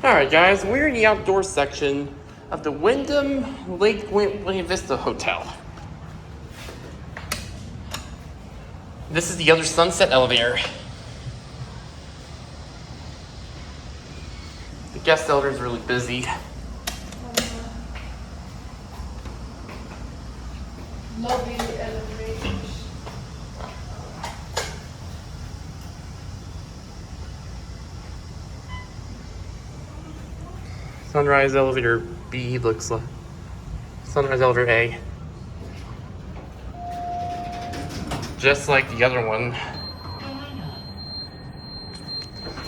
Alright guys, we're in the outdoor section of the Wyndham Lake Buena Vista Hotel. This is the other sunset elevator. The guest elevator is really busy. Lobby elevators. Sunrise elevator B looks like sunrise elevator A. Just like the other one.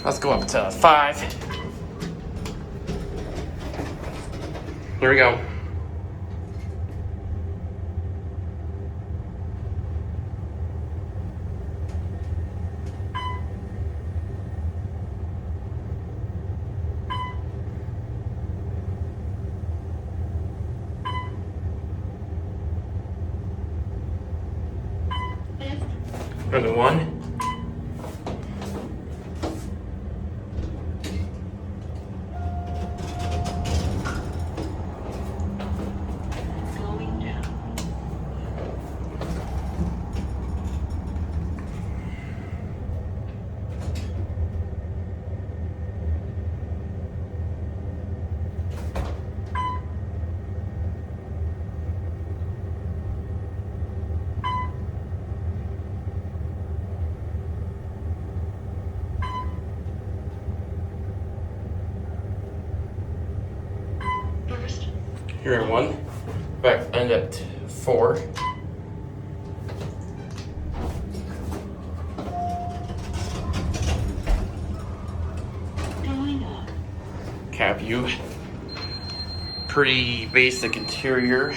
Let's go up to 5. Here we go. Number 1. Going down. Here in 1. Back end at 4. Going up. Cab view. Pretty basic interior.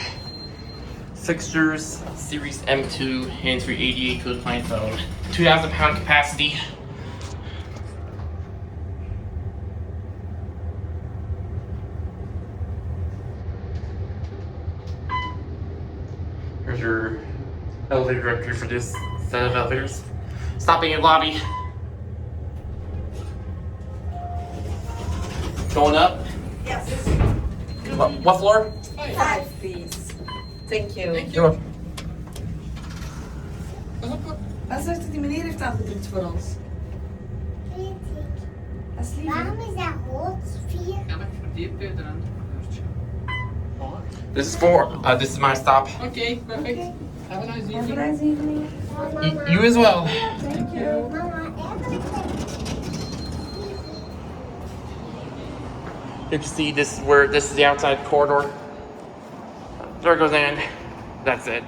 Fixtures, Series M2, hands-free 88 code client phone. 2,000 pound capacity. Here's your elevator directory for this set of elevators. Stopping in lobby. Going up. Yes. What floor? 5, please. Thank you. You're welcome. Wat zegt dat die meneer heeft aangedrukt voor ons? Weet ik. Dat is lief. Waarom is dat rood? 4? Kan ik voor die beter aan? This is 4. This is my stop. Oké, perfect. Have a nice Have a evening. nice evening. You as well. Thank you. Mama, eigenlijk. You can see this is the outside corridor. There goes in. That's it.